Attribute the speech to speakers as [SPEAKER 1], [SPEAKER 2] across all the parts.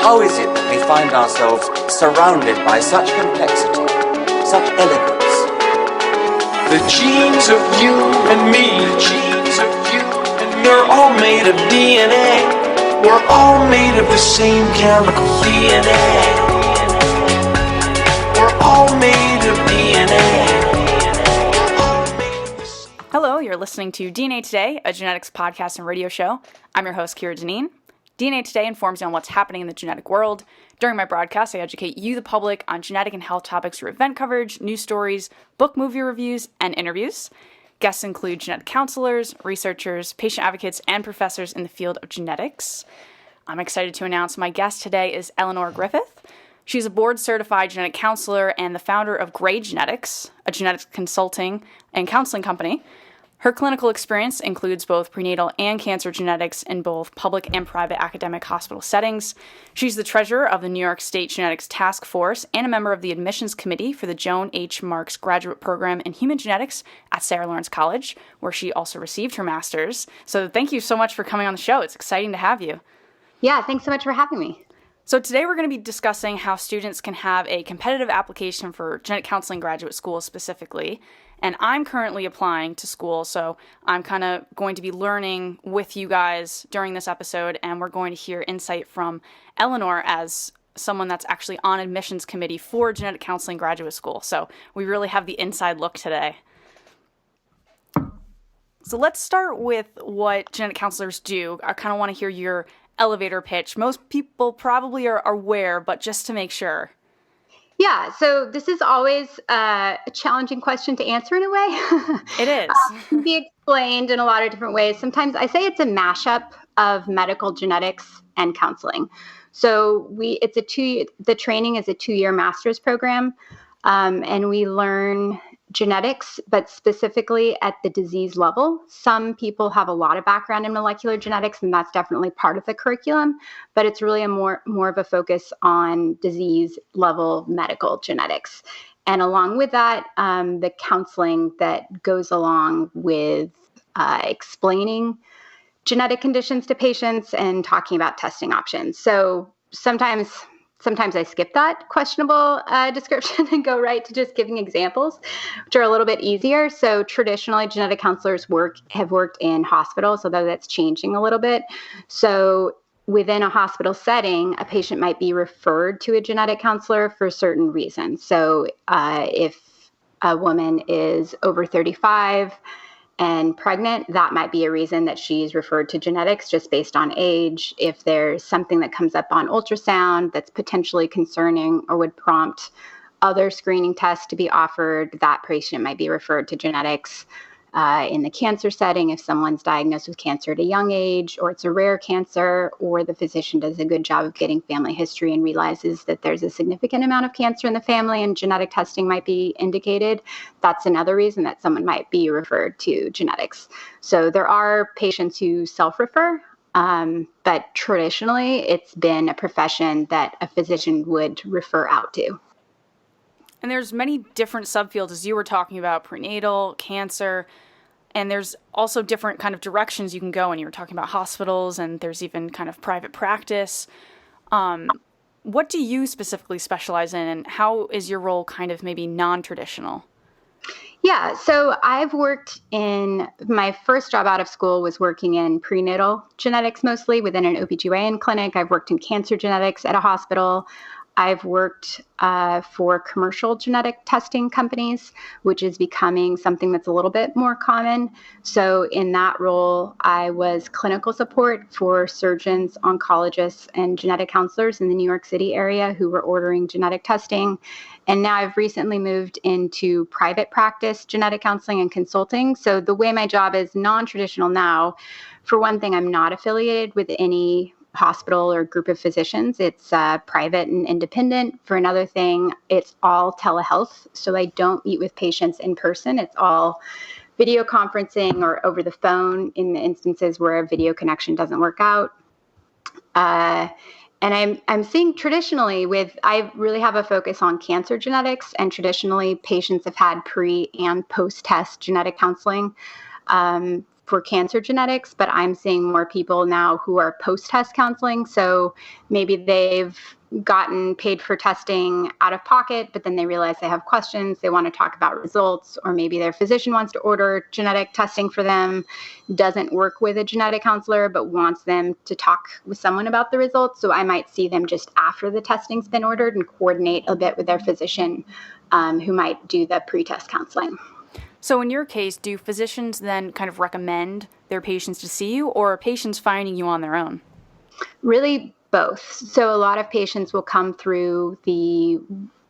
[SPEAKER 1] How is it that we find ourselves surrounded by such complexity, such elegance?
[SPEAKER 2] The genes of you and me, they're all made of DNA. We're all made of the same chemical DNA. We're all made of DNA.
[SPEAKER 3] Hello, you're listening to DNA Today, a genetics podcast and radio show. I'm your host, Kira Deneen. DNA Today informs you on what's happening in the genetic world. During my broadcast, I educate you, the public, on genetic and health topics through event coverage, news stories, book movie reviews, and interviews. Guests include genetic counselors, researchers, patient advocates, and professors in the field of genetics. I'm excited to announce my guest today is Eleanor Griffith. She's a board-certified genetic counselor and the founder of Gray Genetics, a genetics consulting and counseling company. Her clinical experience includes both prenatal and cancer genetics in both public and private academic hospital settings. She's the treasurer of the New York State Genetics Task Force and a member of the admissions committee for the Joan H. Marks Graduate Program in Human Genetics at Sarah Lawrence College, where she also received her master's. So thank you so much for coming on the show. It's exciting to have you.
[SPEAKER 4] Yeah, thanks so much for having me.
[SPEAKER 3] So today we're going to be discussing how students can have a competitive application for genetic counseling graduate school specifically. And I'm currently applying to school, so I'm kind of going to be learning with you guys during this episode, and we're going to hear insight from Eleanor as someone that's actually on admissions committee for genetic counseling graduate school. So we really have the inside look today. So let's start with what genetic counselors do. I kind of want to hear your elevator pitch. Most people probably are aware, but just to make sure.
[SPEAKER 4] Yeah, so this is always a challenging question to answer in a way.
[SPEAKER 3] It is.
[SPEAKER 4] It can be explained in a lot of different ways. Sometimes I say it's a mashup of medical genetics and counseling. So the training is a 2-year master's program, and we learn genetics, but specifically at the disease level. Some people have a lot of background in molecular genetics, and that's definitely part of the curriculum, but it's really a more of a focus on disease level medical genetics. And along with that, the counseling that goes along with explaining genetic conditions to patients and talking about testing options. So sometimes I skip that questionable description and go right to just giving examples, which are a little bit easier. So traditionally, genetic counselors have worked in hospitals, although that's changing a little bit. So within a hospital setting, a patient might be referred to a genetic counselor for certain reasons. So if a woman is over 35 and pregnant, that might be a reason that she's referred to genetics just based on age. If there's something that comes up on ultrasound that's potentially concerning or would prompt other screening tests to be offered, that patient might be referred to genetics. In the cancer setting, if someone's diagnosed with cancer at a young age, or it's a rare cancer, or the physician does a good job of getting family history and realizes that there's a significant amount of cancer in the family and genetic testing might be indicated, that's another reason that someone might be referred to genetics. So there are patients who self-refer, but traditionally it's been a profession that a physician would refer out to.
[SPEAKER 3] And there's many different subfields, as you were talking about, prenatal, cancer, and there's also different kind of directions you can go. And you were talking about hospitals, and there's even kind of private practice. What do you specifically specialize in, and how is your role kind of maybe non-traditional?
[SPEAKER 4] Yeah, so I've worked my first job out of school was working in prenatal genetics, mostly within an OBGYN clinic. I've worked in cancer genetics at a hospital. I've worked for commercial genetic testing companies, which is becoming something that's a little bit more common. So in that role, I was clinical support for surgeons, oncologists, and genetic counselors in the New York City area who were ordering genetic testing. And now I've recently moved into private practice genetic counseling and consulting. So the way my job is non-traditional now, for one thing, I'm not affiliated with any hospital or group of physicians. It's private and independent. For another thing, it's all telehealth. So I don't meet with patients in person. It's all video conferencing or over the phone in the instances where a video connection doesn't work out. And I'm seeing traditionally I really have a focus on cancer genetics, and traditionally patients have had pre and post-test genetic counseling for cancer genetics, but I'm seeing more people now who are post-test counseling. So maybe they've gotten paid for testing out of pocket, but then they realize they have questions, they want to talk about results, or maybe their physician wants to order genetic testing for them, doesn't work with a genetic counselor, but wants them to talk with someone about the results. So I might see them just after the testing's been ordered and coordinate a bit with their physician who might do the pre-test counseling.
[SPEAKER 3] So in your case, do physicians then kind of recommend their patients to see you, or are patients finding you on their own?
[SPEAKER 4] Really both. So a lot of patients will come through the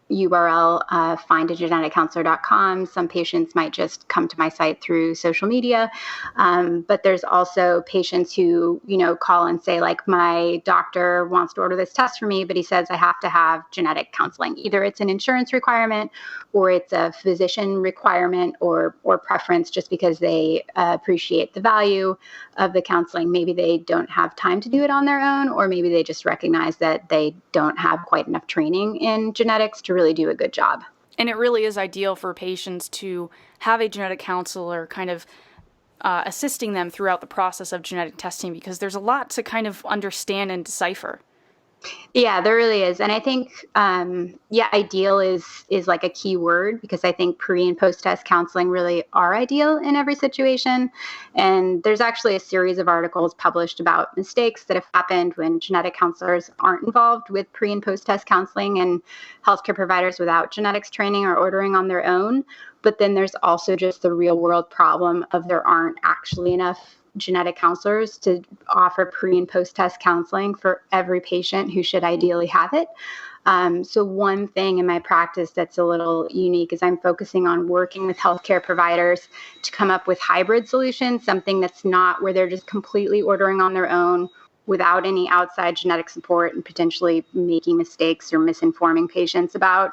[SPEAKER 4] URL, findageneticcounselor.com. Some patients might just come to my site through social media. But there's also patients who, call and say, like, my doctor wants to order this test for me, but he says I have to have genetic counseling. Either it's an insurance requirement or it's a physician requirement or preference, just because they appreciate the value of the counseling. Maybe they don't have time to do it on their own, or maybe they just recognize that they don't have quite enough training in genetics to really do a good job.
[SPEAKER 3] And it really is ideal for patients to have a genetic counselor kind of assisting them throughout the process of genetic testing, because there's a lot to kind of understand and decipher.
[SPEAKER 4] Yeah, there really is. And I think, ideal is like a key word, because I think pre and post test counseling really are ideal in every situation. And there's actually a series of articles published about mistakes that have happened when genetic counselors aren't involved with pre and post test counseling, and healthcare providers without genetics training are ordering on their own. But then there's also just the real world problem of there aren't actually enough genetic counselors to offer pre and post test counseling for every patient who should ideally have it. So one thing in my practice that's a little unique is I'm focusing on working with healthcare providers to come up with hybrid solutions, something that's not where they're just completely ordering on their own without any outside genetic support and potentially making mistakes or misinforming patients about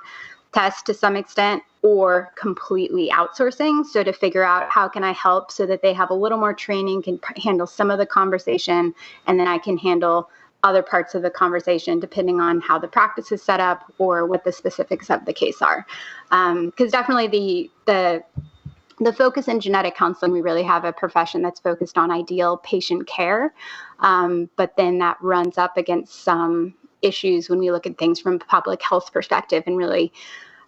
[SPEAKER 4] tests to some extent, or completely outsourcing. So to figure out how can I help so that they have a little more training, can handle some of the conversation, and then I can handle other parts of the conversation depending on how the practice is set up or what the specifics of the case are. Because definitely the focus in genetic counseling, we really have a profession that's focused on ideal patient care, but then that runs up against some issues when we look at things from a public health perspective. And really,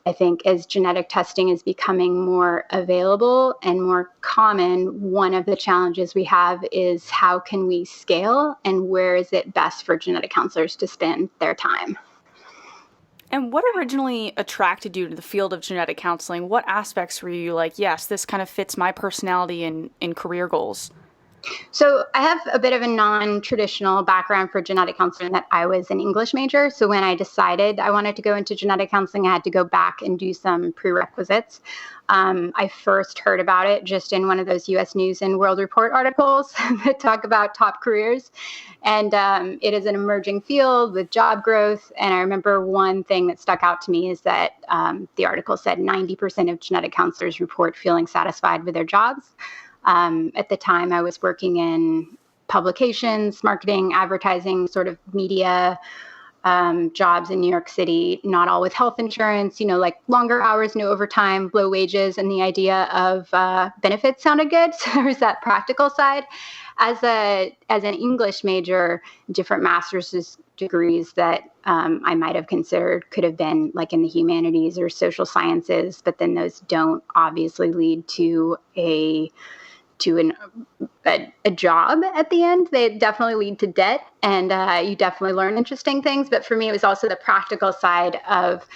[SPEAKER 4] I think as genetic testing is becoming more available and more common, one of the challenges we have is how can we scale, and where is it best for genetic counselors to spend their time?
[SPEAKER 3] And what originally attracted you to the field of genetic counseling? What aspects were you like, yes, this kind of fits my personality and career goals?
[SPEAKER 4] So I have a bit of a non-traditional background for genetic counseling, that I was an English major. So when I decided I wanted to go into genetic counseling, I had to go back and do some prerequisites. I first heard about it just in one of those U.S. News and World Report articles that talk about top careers. And it is an emerging field with job growth. And I remember one thing that stuck out to me is that the article said 90% of genetic counselors report feeling satisfied with their jobs. At the time, I was working in publications, marketing, advertising, sort of media jobs in New York City, not all with health insurance, like longer hours, no overtime, low wages, and the idea of benefits sounded good. So there was that practical side. As an English major, different master's degrees that I might have considered could have been like in the humanities or social sciences, but then those don't obviously lead to a job at the end. They definitely lead to debt, and you definitely learn interesting things. But for me, it was also the practical side of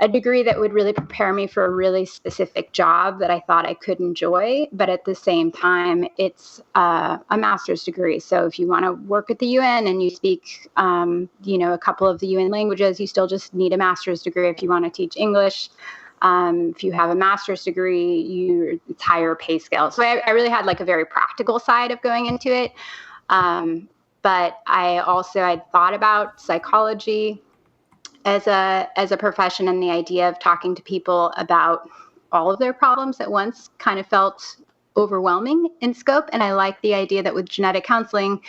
[SPEAKER 4] a degree that would really prepare me for a really specific job that I thought I could enjoy. But at the same time, it's a master's degree. So if you want to work at the UN and you speak, a couple of the UN languages, you still just need a master's degree. If you want to teach English, if you have a master's degree, it's higher pay scale. So I really had like a very practical side of going into it. But I'd thought about psychology as a profession, and the idea of talking to people about all of their problems at once kind of felt overwhelming in scope. And I like the idea that with genetic counseling,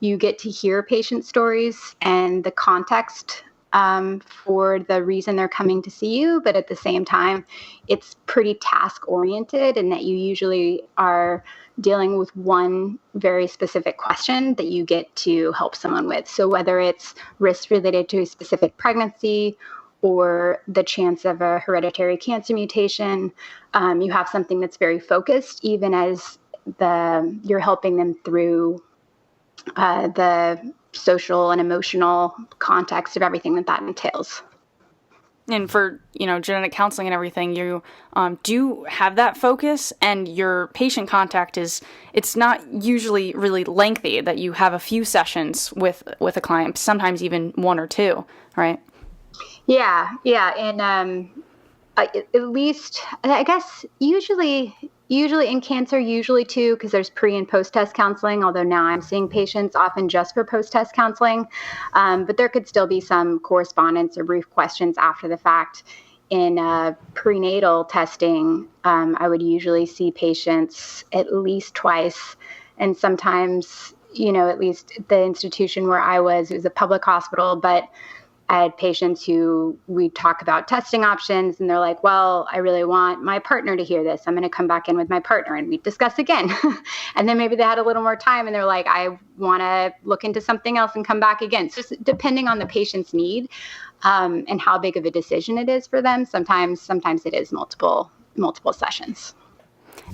[SPEAKER 4] you get to hear patient stories and the context for the reason they're coming to see you, but at the same time, it's pretty task oriented, and that you usually are dealing with one very specific question that you get to help someone with. So whether it's risk related to a specific pregnancy or the chance of a hereditary cancer mutation, you have something that's very focused, even as you're helping them through the social and emotional context of everything that entails.
[SPEAKER 3] And for, genetic counseling and everything, you do have that focus, and your patient contact it's not usually really lengthy, that you have a few sessions with a client, sometimes even one or two, right?
[SPEAKER 4] Yeah. And at least, I guess, usually in cancer, usually too, because there's pre and post-test counseling, although now I'm seeing patients often just for post-test counseling. But there could still be some correspondence or brief questions after the fact. In prenatal testing, I would usually see patients at least twice, and sometimes, at least the institution where I was, it was a public hospital, but I had patients who we talk about testing options, and they're like, well, I really want my partner to hear this. I'm going to come back in with my partner, and we discuss again. And then maybe they had a little more time and they're like, I want to look into something else and come back again. So just depending on the patient's need and how big of a decision it is for them, sometimes it is multiple sessions.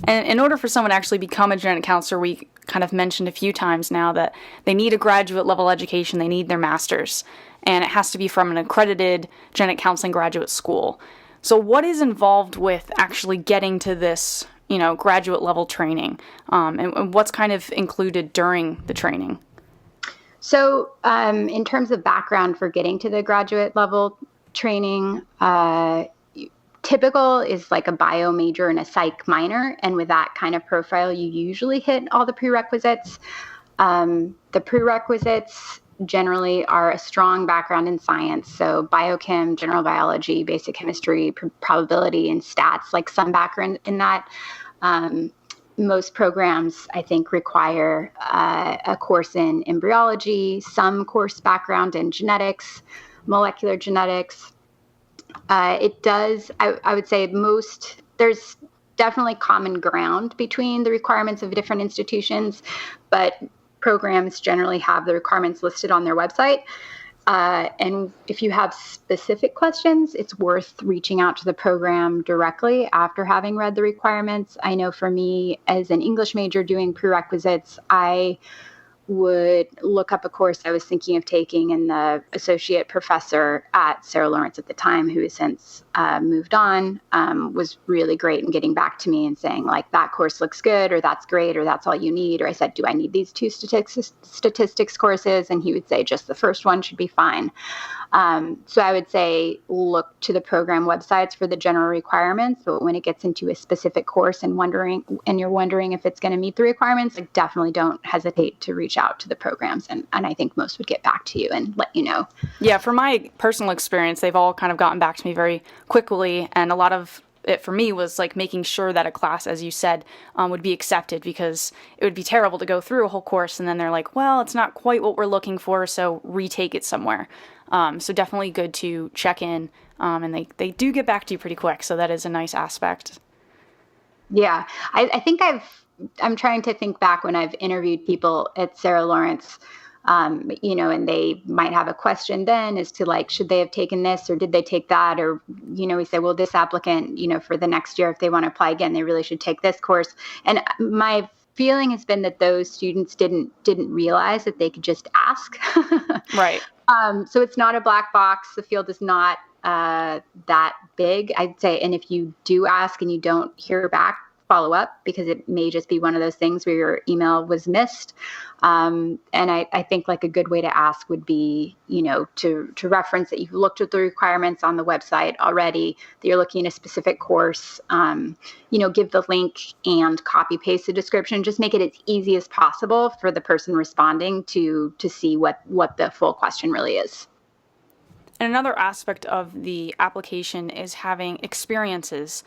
[SPEAKER 3] And in order for someone to actually become a genetic counselor, we kind of mentioned a few times now that they need a graduate level education, they need their master's, and it has to be from an accredited genetic counseling graduate school. So what is involved with actually getting to this, graduate level training, and what's kind of included during the training?
[SPEAKER 4] So in terms of background for getting to the graduate level training, typical is like a bio major and a psych minor. And with that kind of profile, you usually hit all the prerequisites. The prerequisites generally are a strong background in science. So biochem, general biology, basic chemistry, probability, and stats, like some background in that. Most programs, I think, require a course in embryology, some course background in genetics, molecular genetics. It does, I would say there's definitely common ground between the requirements of different institutions, but programs generally have the requirements listed on their website. And if you have specific questions, it's worth reaching out to the program directly after having read the requirements. I know for me, as an English major doing prerequisites, I would look up a course I was thinking of taking, and the associate professor at Sarah Lawrence at the time, who has since moved on, was really great in getting back to me and saying, like, that course looks good, or that's great, or that's all you need. Or I said, do I need these two statistics courses? And he would say just the first one should be fine. So I would say look to the program websites for the general requirements. But when it gets into a specific course and you're wondering if it's going to meet the requirements, like, definitely don't hesitate to reach out to the programs. And I think most would get back to you and let you know.
[SPEAKER 3] Yeah, from my personal experience, they've all kind of gotten back to me very quickly. And a lot of it for me was like making sure that a class, as you said, would be accepted, because it would be terrible to go through a whole course and then they're like, well, it's not quite what we're looking for, so retake it somewhere. So definitely good to check in, and they do get back to you pretty quick, so that is a nice aspect.
[SPEAKER 4] Yeah, I think I'm trying to think back when I've interviewed people at Sarah Lawrence, and they might have a question then as to, like, should they have taken this or did they take that? Or, we say, well, this applicant, for the next year, if they want to apply again, they really should take this course. And my feeling has been that those students didn't realize that they could just ask.
[SPEAKER 3] Right.
[SPEAKER 4] So it's not a black box. The field is not that big, I'd say. And if you do ask and you don't hear back, follow up, because it may just be one of those things where your email was missed. And I think, like, a good way to ask would be, to reference that you've looked at the requirements on the website already, that you're looking at a specific course, give the link and copy paste the description. Just make it as easy as possible for the person responding to see what the full question really is.
[SPEAKER 3] And another aspect of the application is having experiences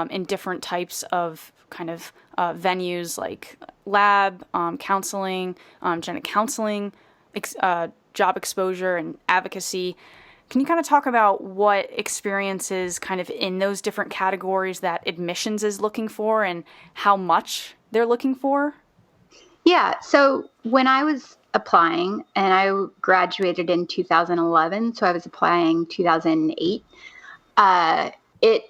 [SPEAKER 3] in different types of kind of venues, like lab, counseling, genetic counseling, job exposure, and advocacy. Can you kind of talk about what experiences kind of in those different categories that admissions is looking for and how much they're looking for?
[SPEAKER 4] Yeah. So when I was applying, and I graduated in 2011, so I was applying 2008. Uh, it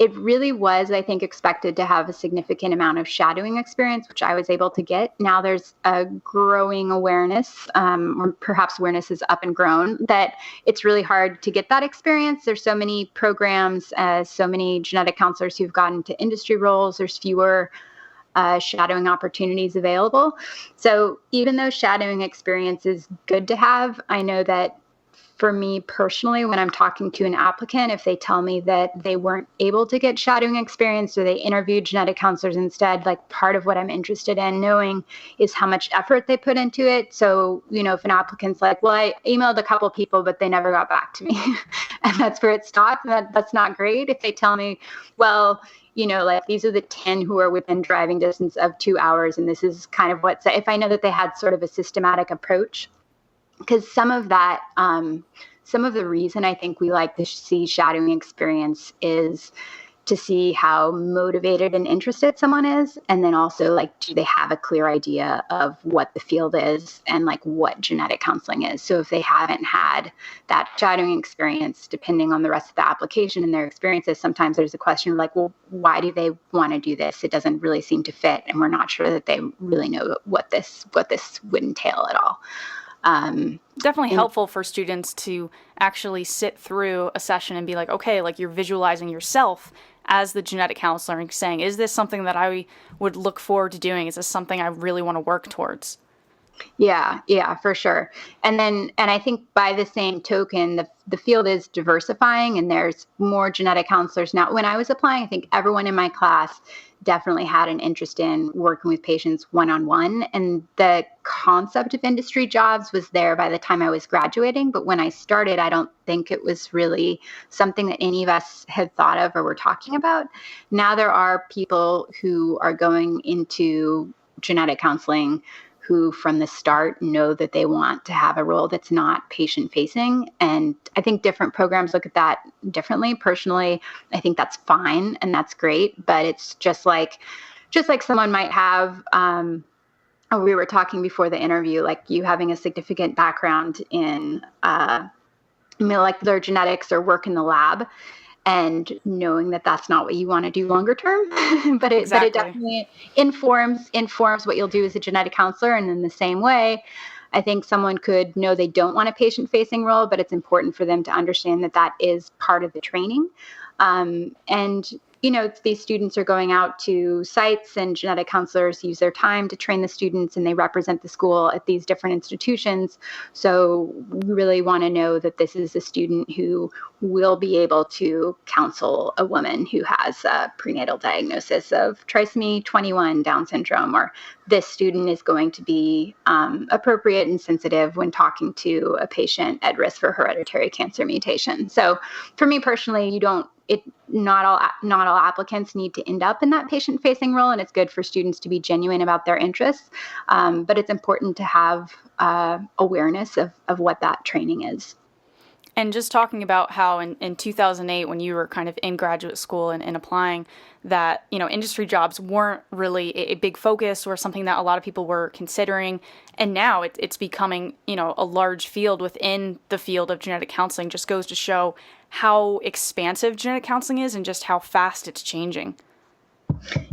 [SPEAKER 4] it really was, I think, expected to have a significant amount of shadowing experience, which I was able to get. Now there's a growing awareness, or perhaps awareness is up and grown, that it's really hard to get that experience. There's so many programs, so many genetic counselors who've gotten into industry roles. There's fewer shadowing opportunities available. So even though shadowing experience is good to have, I know that for me personally, when I'm talking to an applicant, if they tell me that they weren't able to get shadowing experience or they interviewed genetic counselors instead, like part of what I'm interested in knowing is how much effort they put into it. So, if an applicant's like, well, I emailed a couple people, but they never got back to me, and that's where it stopped, that's not great. If they tell me, well, like these are the 10 who are within driving distance of 2 hours, and this is kind of if I know that they had sort of a systematic approach. Because some of the reason I think we like to see shadowing experience is to see how motivated and interested someone is. And then also, like, do they have a clear idea of what the field is and like what genetic counseling is? So if they haven't had that shadowing experience, depending on the rest of the application and their experiences, sometimes there's a question of like, well, why do they want to do this? It doesn't really seem to fit. And we're not sure that they really know what this would entail at all.
[SPEAKER 3] Definitely helpful for students to actually sit through a session and be like, okay, like you're visualizing yourself as the genetic counselor and saying, is this something that I would look forward to doing? Is this something I really want to work towards?
[SPEAKER 4] Yeah, for sure. And I think by the same token, the field is diversifying and there's more genetic counselors now. When I was applying, I think everyone in my class definitely had an interest in working with patients one-on-one. And the concept of industry jobs was there by the time I was graduating. But when I started, I don't think it was really something that any of us had thought of or were talking about. Now there are people who are going into genetic counseling who from the start know that they want to have a role that's not patient facing. And I think different programs look at that differently. Personally, I think that's fine and that's great, but it's just like someone might have, we were talking before the interview, like you having a significant background in molecular genetics or work in the lab, and knowing that that's not what you want to do longer term, but it definitely informs what you'll do as a genetic counselor. And in the same way, I think someone could know they don't want a patient-facing role, but it's important for them to understand that that is part of the training. And these students are going out to sites, and genetic counselors use their time to train the students, and they represent the school at these different institutions. So we really want to know that this is a student who will be able to counsel a woman who has a prenatal diagnosis of trisomy 21 Down syndrome, or this student is going to be appropriate and sensitive when talking to a patient at risk for hereditary cancer mutation. So for me personally, not all applicants need to end up in that patient-facing role, and it's good for students to be genuine about their interests. But it's important to have awareness of what that training is.
[SPEAKER 3] And just talking about how in 2008, when you were kind of in graduate school and applying, that, industry jobs weren't really a big focus or something that a lot of people were considering. And now it's becoming, a large field within the field of genetic counseling. Just goes to show how expansive genetic counseling is and just how fast it's changing.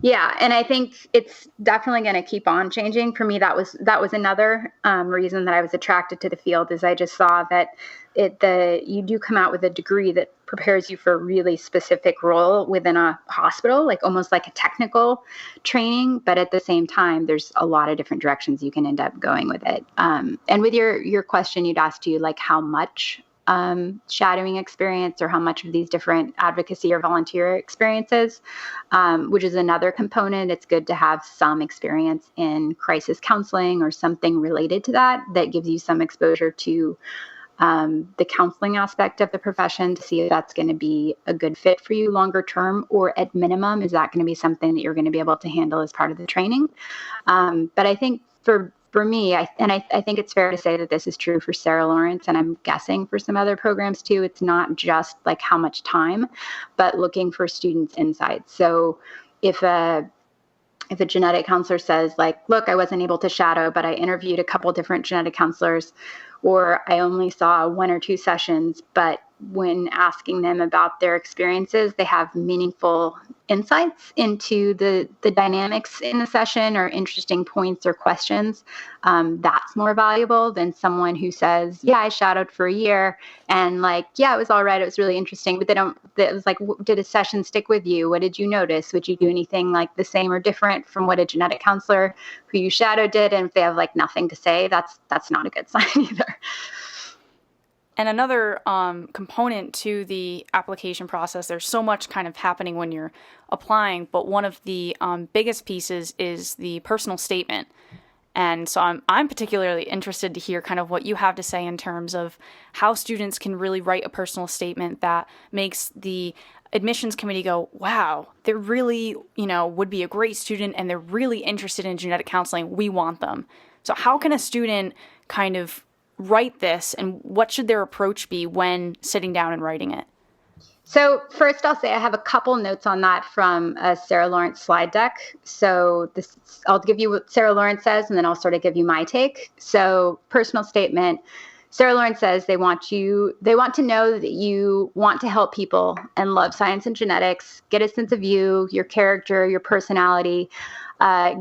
[SPEAKER 4] Yeah, and I think it's definitely going to keep on changing. For me, that was another reason that I was attracted to the field, is I just saw that you do come out with a degree that prepares you for a really specific role within a hospital, like almost like a technical training. But at the same time, there's a lot of different directions you can end up going with it. And with your question, you'd asked you like how much shadowing experience or how much of these different advocacy or volunteer experiences, which is another component. It's good to have some experience in crisis counseling or something related to that gives you some exposure to the counseling aspect of the profession, to see if that's going to be a good fit for you longer term, or at minimum, is that going to be something that you're going to be able to handle as part of the training? But I think for for me, I think it's fair to say that this is true for Sarah Lawrence, and I'm guessing for some other programs too. It's not just like how much time, but looking for students' insights. So if a genetic counselor says like, look, I wasn't able to shadow, but I interviewed a couple different genetic counselors, or I only saw 1 or 2 sessions, but when asking them about their experiences, they have meaningful insights into the dynamics in the session or interesting points or questions. That's more valuable than someone who says, yeah, I shadowed for a year and like, yeah, it was all right. It was really interesting, but it was like, did a session stick with you? What did you notice? Would you do anything like the same or different from what a genetic counselor who you shadowed did? And if they have like nothing to say, that's not a good sign either.
[SPEAKER 3] And another component to the application process, there's so much kind of happening when you're applying, but one of the biggest pieces is the personal statement. And so I'm particularly interested to hear kind of what you have to say in terms of how students can really write a personal statement that makes the admissions committee go, wow, they're really, would be a great student and they're really interested in genetic counseling. We want them. So how can a student kind of write this, and what should their approach be when sitting down and writing it?
[SPEAKER 4] So first, I'll say I have a couple notes on that from a Sarah Lawrence slide deck. So I'll give you what Sarah Lawrence says, and then I'll sort of give you my take. So personal statement, Sarah Lawrence says they want to know that you want to help people and love science and genetics, get a sense of you, your character, your personality,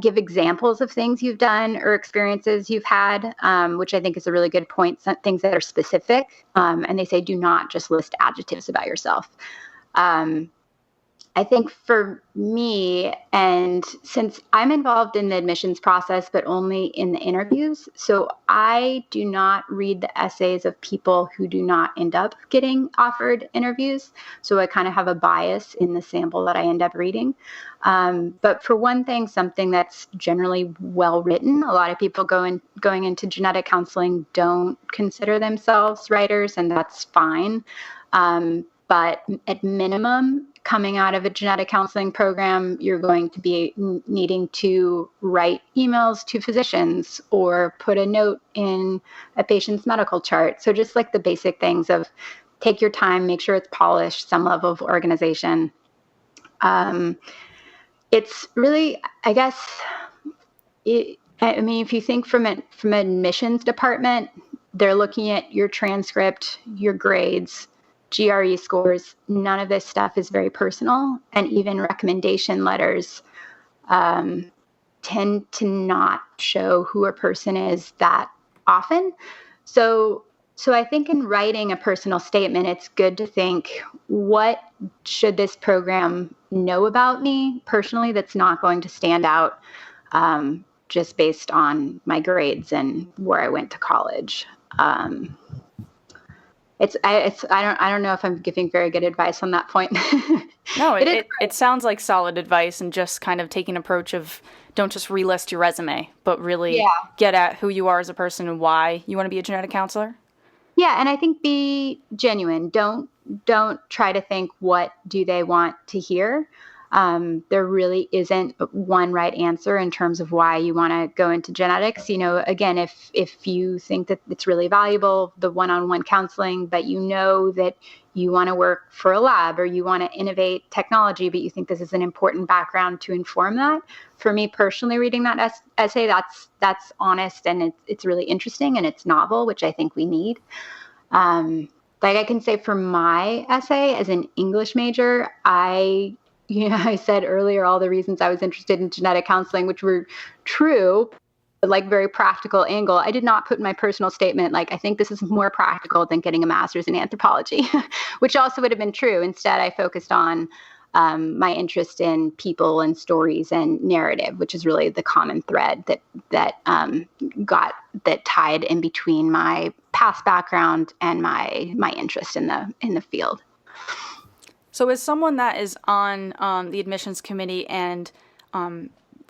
[SPEAKER 4] give examples of things you've done or experiences you've had, which I think is a really good point, things that are specific. And they say, do not just list adjectives about yourself. I think for me, and since I'm involved in the admissions process, but only in the interviews, so I do not read the essays of people who do not end up getting offered interviews. So I kind of have a bias in the sample that I end up reading. But for one thing, something that's generally well written, a lot of people going into genetic counseling don't consider themselves writers, and that's fine. But at minimum, coming out of a genetic counseling program, you're going to be needing to write emails to physicians or put a note in a patient's medical chart. So just like the basic things of take your time, make sure it's polished, some level of organization. It's really, I guess, if you think from an admissions department, they're looking at your transcript, your grades, GRE scores. None of this stuff is very personal, and even recommendation letters tend to not show who a person is that often. So I think in writing a personal statement, it's good to think, what should this program know about me personally that's not going to stand out just based on my grades and where I went to college. I don't know if I'm giving very good advice on that point.
[SPEAKER 3] No, it sounds like solid advice, and just kind of taking an approach of don't just relist your resume, but really get at who you are as a person and why you want to be a genetic counselor.
[SPEAKER 4] Yeah, and I think be genuine. Don't try to think, what do they want to hear? There really isn't one right answer in terms of why you want to go into genetics. Again, if you think that it's really valuable, the one-on-one counseling, but you know that you want to work for a lab or you want to innovate technology, but you think this is an important background to inform that. For me personally, reading that essay, that's honest, and it's really interesting and it's novel, which I think we need. Like I can say for my essay as an English major, I said earlier all the reasons I was interested in genetic counseling, which were true, but like very practical angle. I did not put in my personal statement, like, I think this is more practical than getting a master's in anthropology, which also would have been true. Instead, I focused on my interest in people and stories and narrative, which is really the common thread that tied in between my past background and my interest in the field.
[SPEAKER 3] So as someone that is on the admissions committee and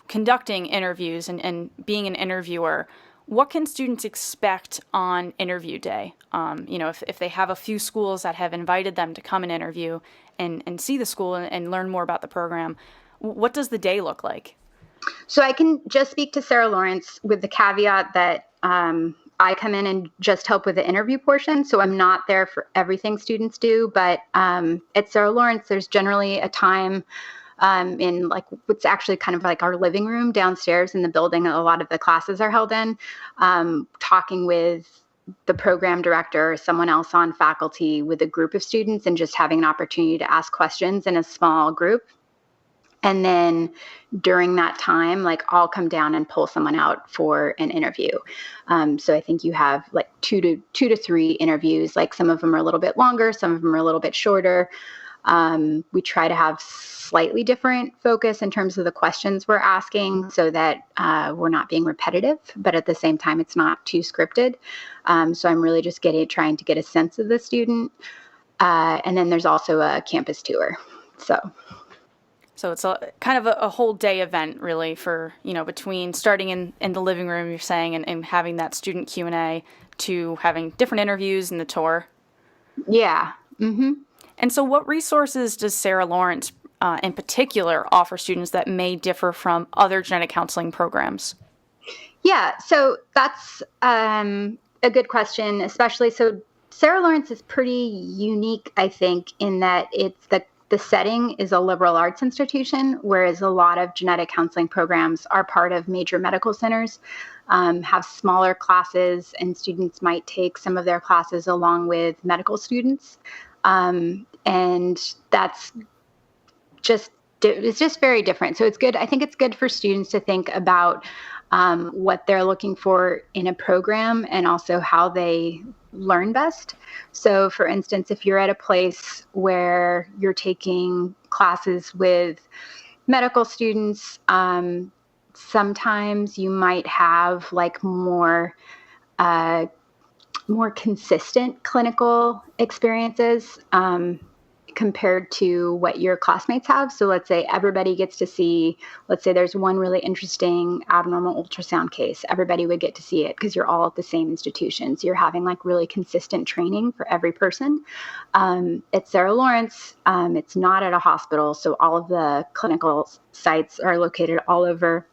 [SPEAKER 3] conducting interviews and being an interviewer, what can students expect on interview day? If they have a few schools that have invited them to come and interview and see the school and learn more about the program, what does the day look like?
[SPEAKER 4] So I can just speak to Sarah Lawrence with the caveat that I come in and just help with the interview portion. So I'm not there for everything students do. But at Sarah Lawrence, there's generally a time in like what's actually kind of like our living room downstairs in the building a lot of the classes are held in, talking with the program director or someone else on faculty with a group of students and just having an opportunity to ask questions in a small group. And then during that time, like I'll come down and pull someone out for an interview. So I think you have like two to three interviews. Like some of them are a little bit longer, some of them are a little bit shorter. We try to have slightly different focus in terms of the questions we're asking so that we're not being repetitive, but at the same time, it's not too scripted. So I'm really just trying to get a sense of the student. And then there's also a campus tour. So
[SPEAKER 3] it's kind of a whole day event, really, for, between starting in the living room, you're saying, and having that student Q&A to having different interviews and the tour.
[SPEAKER 4] Yeah. Mm-hmm.
[SPEAKER 3] And so what resources does Sarah Lawrence in particular offer students that may differ from other genetic counseling programs?
[SPEAKER 4] Yeah, so that's a good question, especially so Sarah Lawrence is pretty unique, I think, in that it's the setting is a liberal arts institution, whereas a lot of genetic counseling programs are part of major medical centers, have smaller classes, and students might take some of their classes along with medical students. And that's it's just very different. So it's good. I think it's good for students to think about what they're looking for in a program and also how they learn best. So for instance, if you're at a place where you're taking classes with medical students, sometimes you might have like more consistent clinical experiences compared to what your classmates have. So let's say everybody gets to see, let's say there's one really interesting abnormal ultrasound case. Everybody would get to see it because you're all at the same institution. So you're having like really consistent training for every person. At Sarah Lawrence, it's not at a hospital. So all of the clinical sites are located all over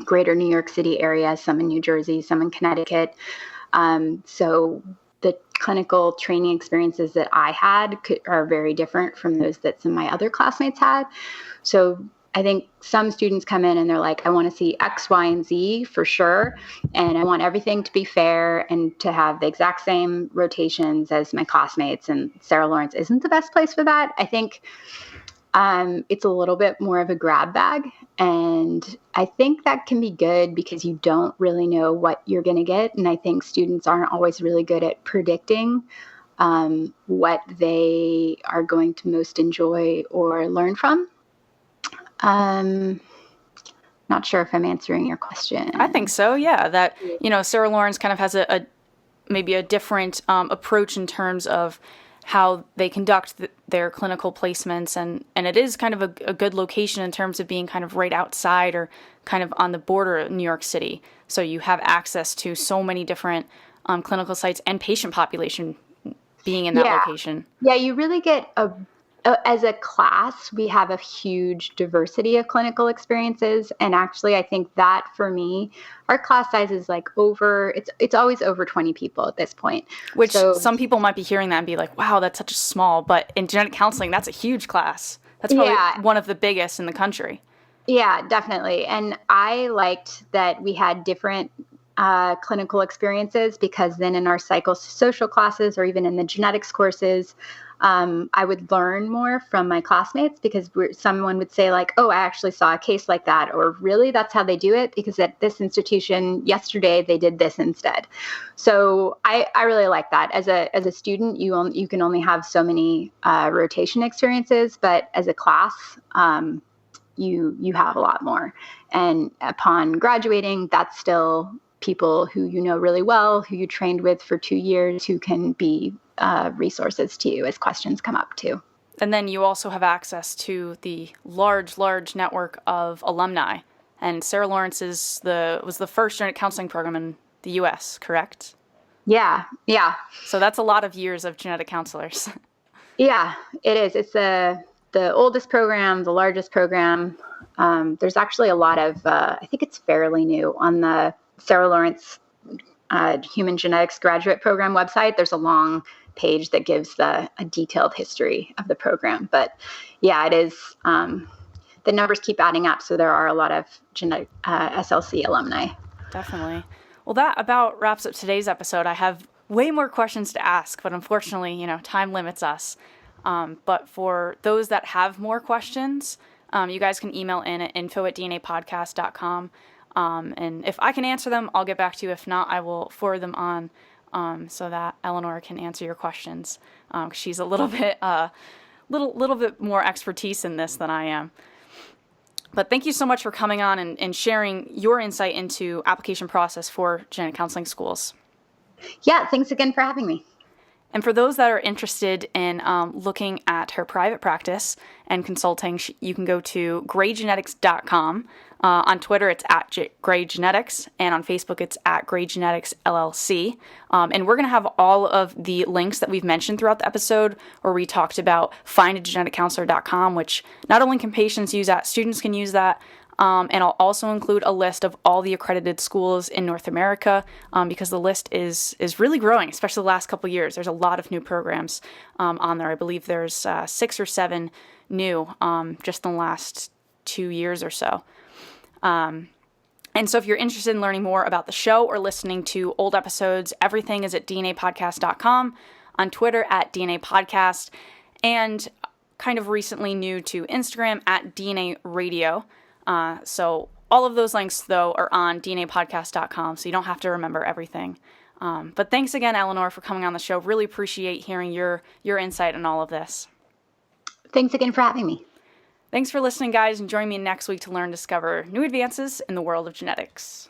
[SPEAKER 4] greater New York City area, some in New Jersey, some in Connecticut. So the clinical training experiences that I had are very different from those that some of my other classmates had. So I think some students come in and they're like, I want to see X, Y, and Z for sure. And I want everything to be fair and to have the exact same rotations as my classmates. And Sarah Lawrence isn't the best place for that. I think it's a little bit more of a grab bag. And I think that can be good because you don't really know what you're going to get. And I think students aren't always really good at predicting what they are going to most enjoy or learn from. Not sure if I'm answering your question.
[SPEAKER 3] I think so, yeah. That, Sarah Lawrence kind of has maybe a different approach in terms of how they conduct their clinical placements, and it is kind of a good location in terms of being kind of right outside or kind of on the border of New York City. So you have access to so many different clinical sites and patient population being in that location. Yeah,
[SPEAKER 4] you really get as a class, we have a huge diversity of clinical experiences. And actually, I think that for me, our class size is like it's always over 20 people at this point.
[SPEAKER 3] Which some people might be hearing that and be like, wow, that's such a small, but in genetic counseling, that's a huge class. That's probably one of the biggest in the country.
[SPEAKER 4] Yeah, definitely. And I liked that we had different clinical experiences because then in our psychosocial classes or even in the genetics courses, I would learn more from my classmates because someone would say like, oh, I actually saw a case like that, or really that's how they do it because at this institution yesterday they did this instead. So I really like that. As a student, you can only have so many rotation experiences, but as a class, you have a lot more. And upon graduating, that's still people who you know really well, who you trained with for 2 years, who can be resources to you as questions come up too.
[SPEAKER 3] And then you also have access to the large network of alumni. And Sarah Lawrence was the first genetic counseling program in the U.S., correct?
[SPEAKER 4] Yeah.
[SPEAKER 3] So that's a lot of years of genetic counselors.
[SPEAKER 4] Yeah, it is. the oldest program, the largest program. There's actually a lot of, I think it's fairly new on the Sarah Lawrence Human Genetics Graduate Program website. There's a long page that gives a detailed history of the program. But yeah, it is, the numbers keep adding up. So there are a lot of genetic SLC alumni.
[SPEAKER 3] Definitely. Well, that about wraps up today's episode. I have way more questions to ask, but unfortunately, time limits us. But for those that have more questions, you guys can email in at info@dnapodcast.com. And if I can answer them, I'll get back to you. If not, I will forward them on so that Eleanor can answer your questions. 'Cause she's a little bit little bit more expertise in this than I am. But thank you so much for coming on and sharing your insight into application process for genetic counseling schools.
[SPEAKER 4] Yeah, thanks again for having me.
[SPEAKER 3] And for those that are interested in looking at her private practice and consulting, you can go to graygenetics.com. On Twitter, it's at graygenetics, and on Facebook, it's at graygenetics LLC. And we're going to have all of the links that we've mentioned throughout the episode, where we talked about findageneticcounselor.com, which not only can patients use that, students can use that. And I'll also include a list of all the accredited schools in North America, because the list is really growing, especially the last couple of years. There's a lot of new programs on there. I believe there's 6 or 7 new just in the last 2 years or so. And so if you're interested in learning more about the show or listening to old episodes, everything is at dnapodcast.com, on Twitter at dnapodcast, and kind of recently new to Instagram at DNA Radio. So all of those links, though, are on dnapodcast.com, so you don't have to remember everything. But thanks again, Eleanor, for coming on the show. Really appreciate hearing your insight on all of this.
[SPEAKER 4] Thanks again for having me.
[SPEAKER 3] Thanks for listening, guys, and join me next week to learn and discover new advances in the world of genetics.